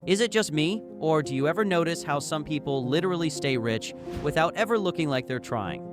Is it just me, or do you ever notice how some people literally stay rich without ever looking like they're trying?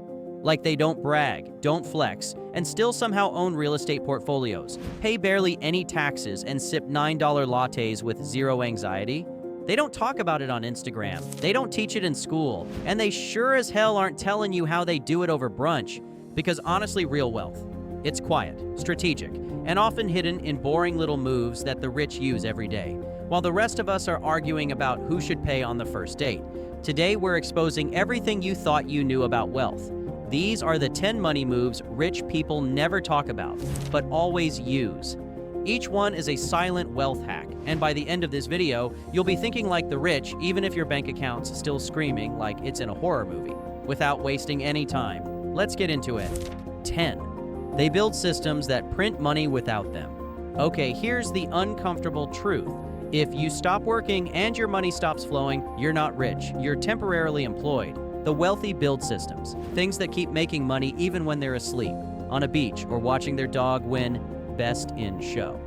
Like they don't brag, don't flex, and still somehow own real estate portfolios, pay barely any taxes, and sip $9 lattes with zero anxiety? They don't talk about it on Instagram, they don't teach it in school, and they sure as hell aren't telling you how they do it over brunch. Because honestly, real wealth, it's quiet, strategic, and often hidden in boring little moves that the rich use every day, while the rest of us are arguing about who should pay on the first date. Today, we're exposing everything you thought you knew about wealth. These are the 10 money moves rich people never talk about, but always use. Each one is a silent wealth hack, and by the end of this video, you'll be thinking like the rich, even if your bank account's still screaming like it's in a horror movie. Without wasting any time, let's get into it. 10. They build systems that print money without them. Okay, here's the uncomfortable truth. If you stop working and your money stops flowing, you're not rich, you're temporarily employed. The wealthy build systems, things that keep making money even when they're asleep, on a beach, or watching their dog win Best in Show.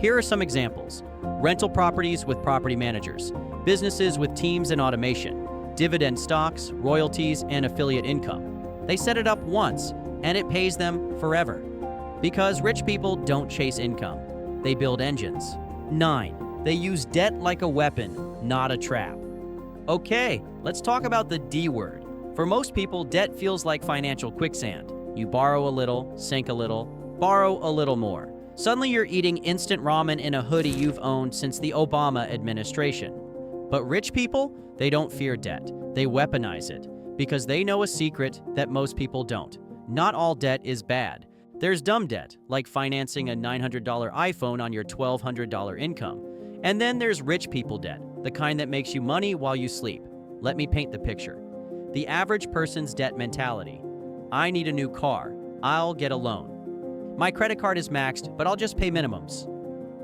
Here are some examples. Rental properties with property managers, businesses with teams and automation, dividend stocks, royalties, and affiliate income. They set it up once, and it pays them forever. Because rich people don't chase income, they build engines. 9. They use debt like a weapon, not a trap. Okay, let's talk about the D word. For most people, debt feels like financial quicksand. You borrow a little, sink a little, borrow a little more. Suddenly you're eating instant ramen in a hoodie you've owned since the Obama administration. But rich people, they don't fear debt. They weaponize it because they know a secret that most people don't. Not all debt is bad. There's dumb debt, like financing a $900 iPhone on your $1,200 income. And then there's rich people debt, the kind that makes you money while you sleep. Let me paint the picture. The average person's debt mentality. I need a new car. I'll get a loan. My credit card is maxed, but I'll just pay minimums.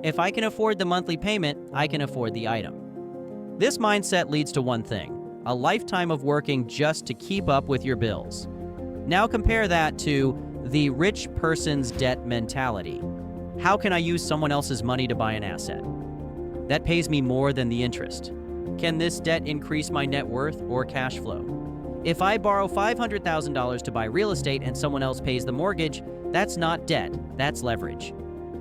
If I can afford the monthly payment, I can afford the item. This mindset leads to one thing: a lifetime of working just to keep up with your bills. Now compare that to the rich person's debt mentality. How can I use someone else's money to buy an asset that pays me more than the interest? Can this debt increase my net worth or cash flow? If I borrow $500,000 to buy real estate and someone else pays the mortgage, that's not debt, that's leverage.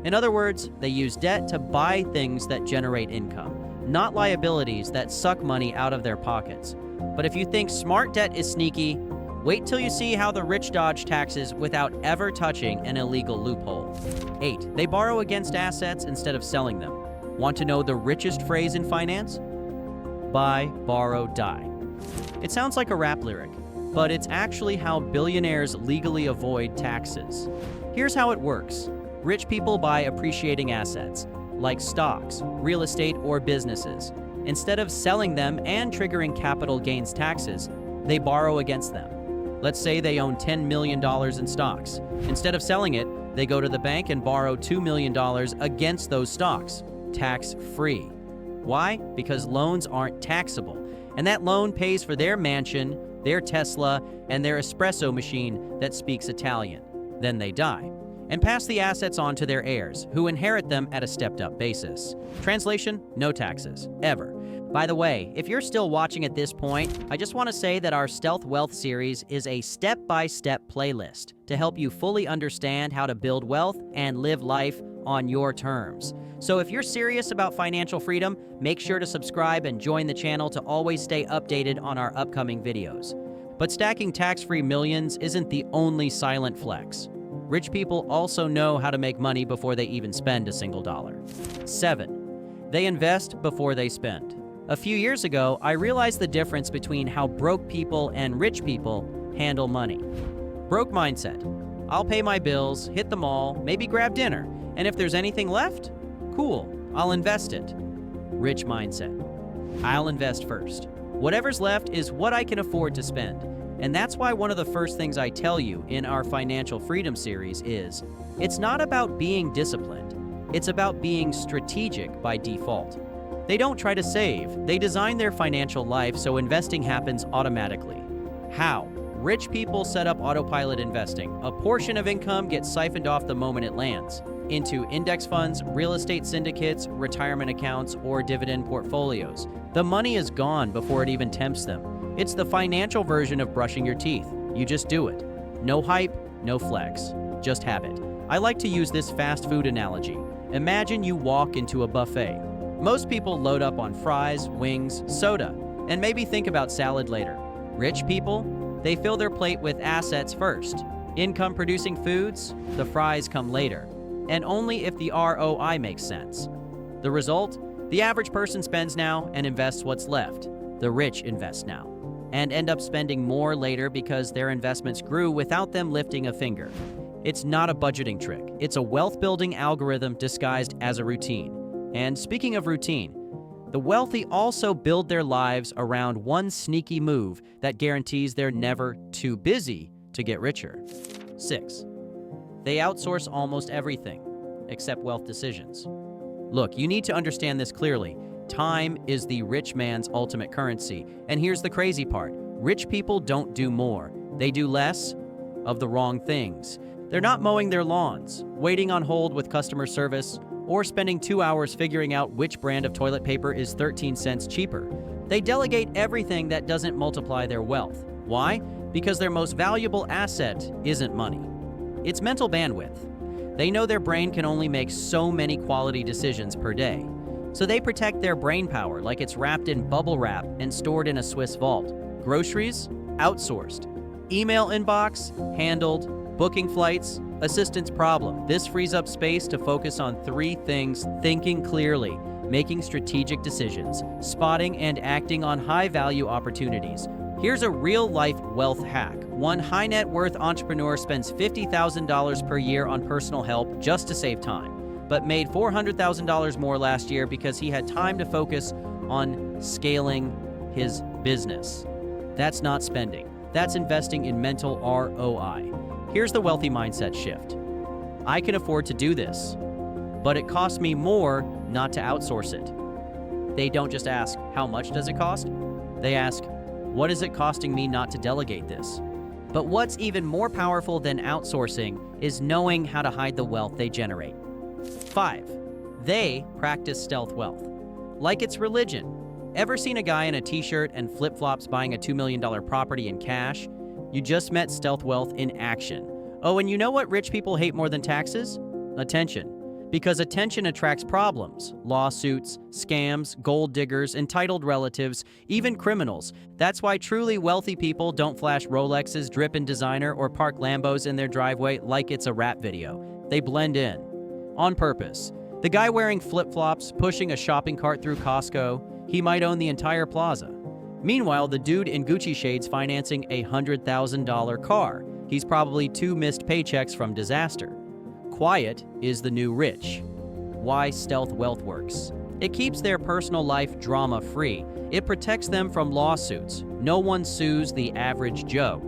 In other words, they use debt to buy things that generate income, not liabilities that suck money out of their pockets. But if you think smart debt is sneaky, wait till you see how the rich dodge taxes without ever touching an illegal loophole. 8. They borrow against assets instead of selling them. Want to know the richest phrase in finance? Buy, borrow, die. It sounds like a rap lyric, but it's actually how billionaires legally avoid taxes. Here's how it works. Rich people buy appreciating assets, like stocks, real estate, or businesses. Instead of selling them and triggering capital gains taxes, they borrow against them. Let's say they own $10 million in stocks. Instead of selling it, they go to the bank and borrow $2 million against those stocks, tax-free. Why? Because loans aren't taxable, and that loan pays for their mansion, their Tesla, and their espresso machine that speaks Italian. Then they die and pass the assets on to their heirs, who inherit them at a stepped-up basis. Translation: no taxes, ever. By the way, if you're still watching at this point, I just want to say that our Stealth Wealth series is a step-by-step playlist to help you fully understand how to build wealth and live life on your terms. So if you're serious about financial freedom, make sure to subscribe and join the channel to always stay updated on our upcoming videos. But stacking tax-free millions isn't the only silent flex. Rich people also know how to make money before they even spend a single dollar. 7. They invest before they spend. A few years ago, I realized the difference between how broke people and rich people handle money. Broke mindset: I'll pay my bills, hit the mall, maybe grab dinner, and if there's anything left, cool, I'll invest it. Rich mindset: I'll invest first. Whatever's left is what I can afford to spend. And that's why one of the first things I tell you in our Financial Freedom series is, it's not about being disciplined, it's about being strategic by default. They don't try to save, they design their financial life so investing happens automatically. How? Rich people set up autopilot investing. A portion of income gets siphoned off the moment it lands. into index funds, real estate syndicates, retirement accounts, or dividend portfolios. The money is gone before it even tempts them. It's the financial version of brushing your teeth. You just do it. No hype, no flex, just habit. I like to use this fast food analogy. Imagine you walk into a buffet. Most people load up on fries, wings, soda, and maybe think about salad later. Rich people, they fill their plate with assets first. Income-producing foods, the fries come later, and only if the ROI makes sense. The result? The average person spends now and invests what's left. The rich invest now and end up spending more later because their investments grew without them lifting a finger. It's not a budgeting trick. It's a wealth-building algorithm disguised as a routine. And speaking of routine, the wealthy also build their lives around one sneaky move that guarantees they're never too busy to get richer. 6. They outsource almost everything, except wealth decisions. Look, you need to understand this clearly. Time is the rich man's ultimate currency. And here's the crazy part. Rich people don't do more. They do less of the wrong things. They're not mowing their lawns, waiting on hold with customer service, or spending 2 hours figuring out which brand of toilet paper is 13 cents cheaper. They delegate everything that doesn't multiply their wealth. Why? Because their most valuable asset isn't money. It's mental bandwidth. They know their brain can only make so many quality decisions per day. So they protect their brain power like it's wrapped in bubble wrap and stored in a Swiss vault. Groceries? Outsourced. Email inbox? Handled. Booking flights? Assistant's problem. This frees up space to focus on 3 things: thinking clearly, making strategic decisions, spotting and acting on high-value opportunities. Here's a real-life wealth hack. One high-net-worth entrepreneur spends $50,000 per year on personal help just to save time, but made $400,000 more last year because he had time to focus on scaling his business. That's not spending. That's investing in mental ROI. Here's the wealthy mindset shift. I can afford to do this, but it costs me more not to outsource it. They don't just ask, how much does it cost? They ask, what is it costing me not to delegate this? But what's even more powerful than outsourcing is knowing how to hide the wealth they generate. 5. They practice stealth wealth. Like it's religion. Ever seen a guy in a t-shirt and flip-flops buying a $2 million property in cash? You just met stealth wealth in action. Oh, and you know what rich people hate more than taxes? Attention. Because attention attracts problems, lawsuits, scams, gold diggers, entitled relatives, even criminals. That's why truly wealthy people don't flash Rolexes, drip in designer, or park Lambos in their driveway like it's a rap video. They blend in. On purpose. The guy wearing flip-flops, pushing a shopping cart through Costco, he might own the entire plaza. Meanwhile, the dude in Gucci shades financing a $100,000 car. He's probably 2 missed paychecks from disaster. Quiet is the new rich. Why stealth wealth works. It keeps their personal life drama-free. It protects them from lawsuits. No one sues the average Joe.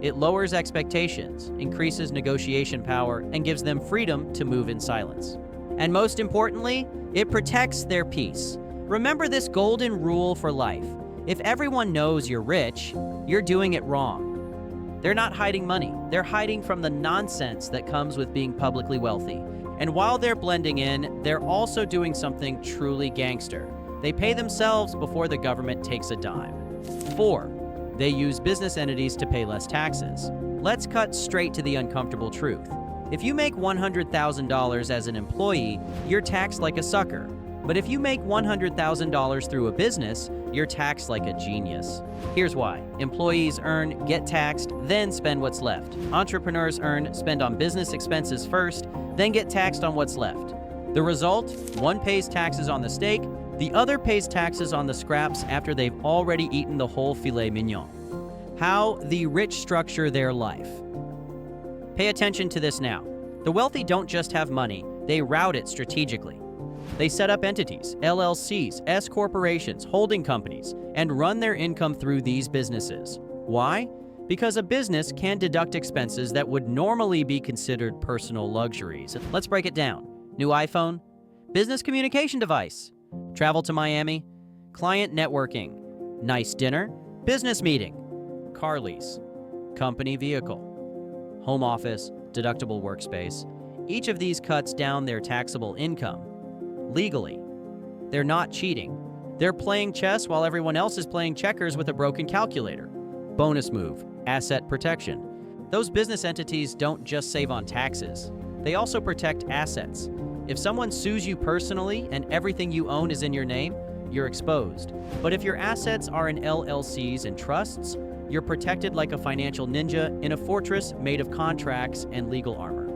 It lowers expectations, increases negotiation power, and gives them freedom to move in silence. And most importantly, it protects their peace. Remember this golden rule for life. If everyone knows you're rich, you're doing it wrong. They're not hiding money. They're hiding from the nonsense that comes with being publicly wealthy. And while they're blending in, they're also doing something truly gangster. They pay themselves before the government takes a dime. 4. They use business entities to pay less taxes. Let's cut straight to the uncomfortable truth. If you make $100,000 as an employee, you're taxed like a sucker. But if you make $100,000 through a business, you're taxed like a genius. Here's why. Employees earn, get taxed, then spend what's left. Entrepreneurs earn, spend on business expenses first, then get taxed on what's left. The result? One pays taxes on the steak, the other pays taxes on the scraps after they've already eaten the whole filet mignon. How the rich structure their life. Pay attention to this now. The wealthy don't just have money, they route it strategically. They set up entities, LLCs, S corporations, holding companies, and run their income through these businesses. Why? Because a business can deduct expenses that would normally be considered personal luxuries. Let's break it down. New iPhone, business communication device, travel to Miami, client networking, nice dinner, business meeting, car lease, company vehicle, home office, deductible workspace, Each of these cuts down their taxable income. Legally, they're not cheating. They're playing chess while everyone else is playing checkers with a broken calculator. Bonus move, asset protection. Those business entities don't just save on taxes. They also protect assets. If someone sues you personally and everything you own is in your name, you're exposed. But if your assets are in LLCs and trusts, you're protected like a financial ninja in a fortress made of contracts and legal armor.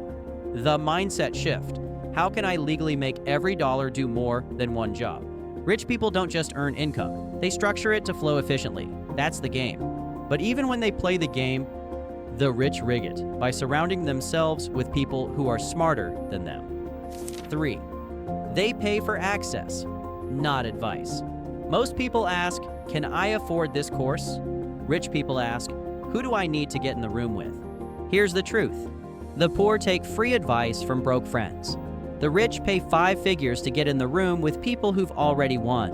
The mindset shift. How can I legally make every dollar do more than one job? Rich people don't just earn income. They structure it to flow efficiently. That's the game. But even when they play the game, the rich rig it by surrounding themselves with people who are smarter than them. 3. They pay for access, not advice. Most people ask, can I afford this course? Rich people ask, who do I need to get in the room with? Here's the truth. The poor take free advice from broke friends. The rich pay 5 figures to get in the room with people who've already won.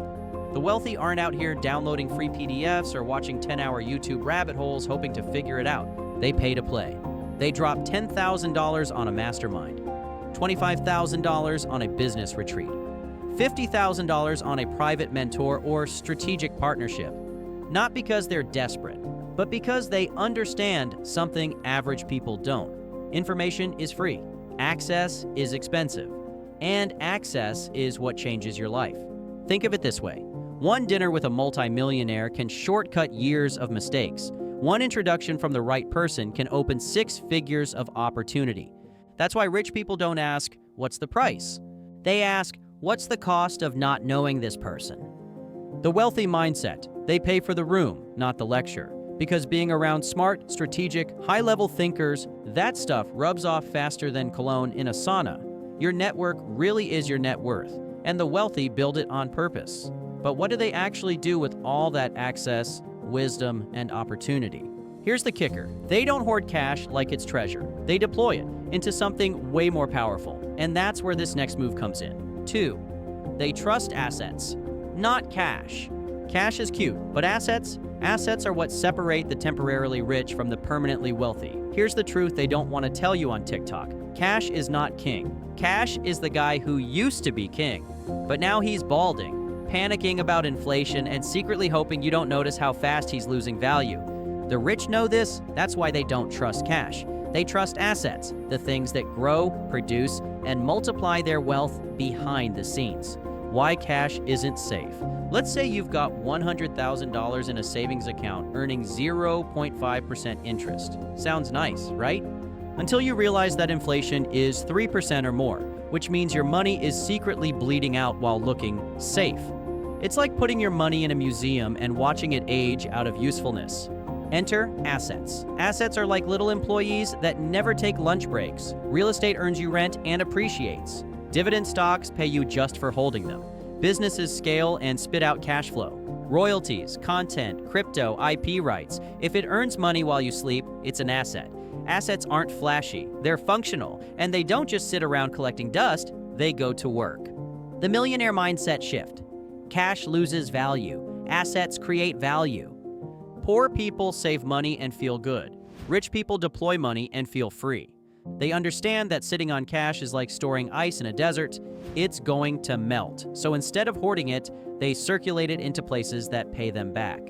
The wealthy aren't out here downloading free PDFs or watching 10-hour YouTube rabbit holes hoping to figure it out. They pay to play. They drop $10,000 on a mastermind, $25,000 on a business retreat, $50,000 on a private mentor or strategic partnership. Not because they're desperate, but because they understand something average people don't. Information is free. Access is expensive. And access is what changes your life. Think of it this way. One dinner with a multimillionaire can shortcut years of mistakes. One introduction from the right person can open 6 figures of opportunity. That's why rich people don't ask, what's the price? They ask, what's the cost of not knowing this person? The wealthy mindset. They pay for the room, not the lecture. Because being around smart, strategic, high-level thinkers, that stuff rubs off faster than cologne in a sauna. Your network really is your net worth, and the wealthy build it on purpose. But what do they actually do with all that access, wisdom, and opportunity? Here's the kicker. They don't hoard cash like it's treasure. They deploy it into something way more powerful, and that's where this next move comes in. 2. They trust assets, not cash. Cash is cute, but assets are what separate the temporarily rich from the permanently wealthy. Here's the truth they don't want to tell you on TikTok. Cash is not king. Cash is the guy who used to be king, but now he's balding, panicking about inflation and secretly hoping you don't notice how fast he's losing value. The rich know this, that's why they don't trust cash. They trust assets, the things that grow, produce, and multiply their wealth behind the scenes. Why cash isn't safe. Let's say you've got $100,000 in a savings account earning 0.5% interest. Sounds nice, right? Until you realize that inflation is 3% or more, which means your money is secretly bleeding out while looking safe. It's like putting your money in a museum and watching it age out of usefulness. Enter assets. Assets are like little employees that never take lunch breaks. Real estate earns you rent and appreciates. Dividend stocks pay you just for holding them. Businesses scale and spit out cash flow. Royalties, content, crypto, IP rights. If it earns money while you sleep, it's an asset. Assets aren't flashy, they're functional, and they don't just sit around collecting dust, they go to work. The millionaire mindset shift. Cash loses value. Assets create value. Poor people save money and feel good. Rich people deploy money and feel free. They understand that sitting on cash is like storing ice in a desert. It's going to melt. So instead of hoarding it, they circulate it into places that pay them back.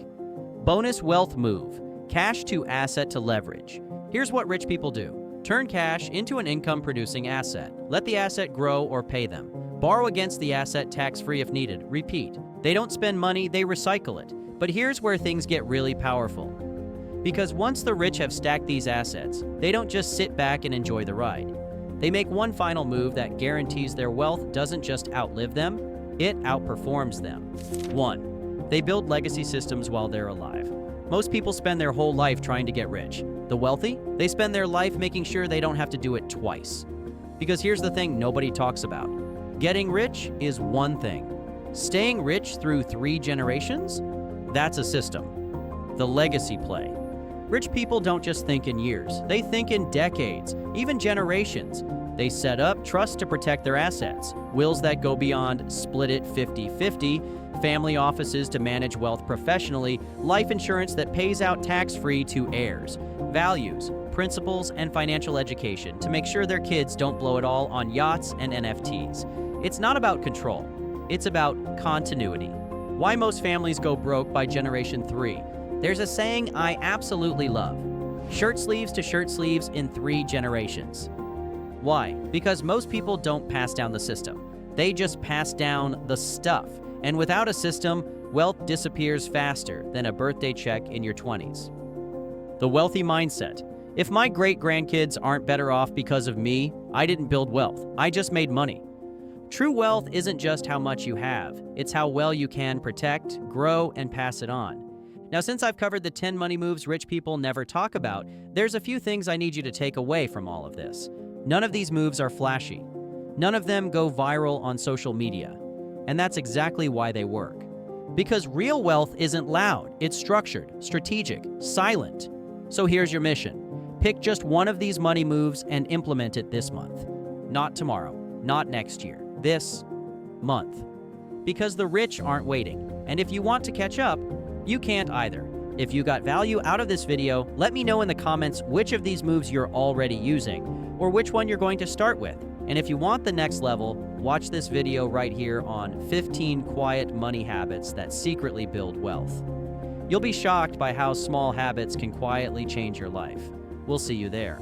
Bonus wealth move. Cash to asset to leverage. Here's what rich people do. Turn cash into an income-producing asset. Let the asset grow or pay them. Borrow against the asset tax-free if needed. Repeat. They don't spend money, they recycle it. But here's where things get really powerful. Because once the rich have stacked these assets, they don't just sit back and enjoy the ride. They make one final move that guarantees their wealth doesn't just outlive them, it outperforms them. 1. They build legacy systems while they're alive. Most people spend their whole life trying to get rich. The wealthy, they spend their life making sure they don't have to do it twice. Because here's the thing nobody talks about. Getting rich is one thing. Staying rich through 3 generations? That's a system. The legacy play. Rich people don't just think in years, they think in decades, even generations. They set up trust to protect their assets, wills that go beyond split it 50-50, family offices to manage wealth professionally, life insurance that pays out tax-free to heirs, values, principles, and financial education to make sure their kids don't blow it all on yachts and NFTs. It's not about control, it's about continuity. Why most families go broke by Generation 3. There's a saying I absolutely love. Shirt sleeves to shirt sleeves in 3 generations. Why? Because most people don't pass down the system. They just pass down the stuff. And without a system, wealth disappears faster than a birthday check in your 20s. The wealthy mindset. If my great-grandkids aren't better off because of me, I didn't build wealth. I just made money. True wealth isn't just how much you have. It's how well you can protect, grow, and pass it on. Now, since I've covered the 10 money moves rich people never talk about, there's a few things I need you to take away from all of this. None of these moves are flashy. None of them go viral on social media. And that's exactly why they work. Because real wealth isn't loud, it's structured, strategic, silent. So here's your mission. Pick just one of these money moves and implement it this month. Not tomorrow, not next year, this month. Because the rich aren't waiting. And if you want to catch up, you can't either. If you got value out of this video, let me know in the comments which of these moves you're already using, or which one you're going to start with. And if you want the next level, watch this video right here on 15 quiet money habits that secretly build wealth. You'll be shocked by how small habits can quietly change your life. We'll see you there.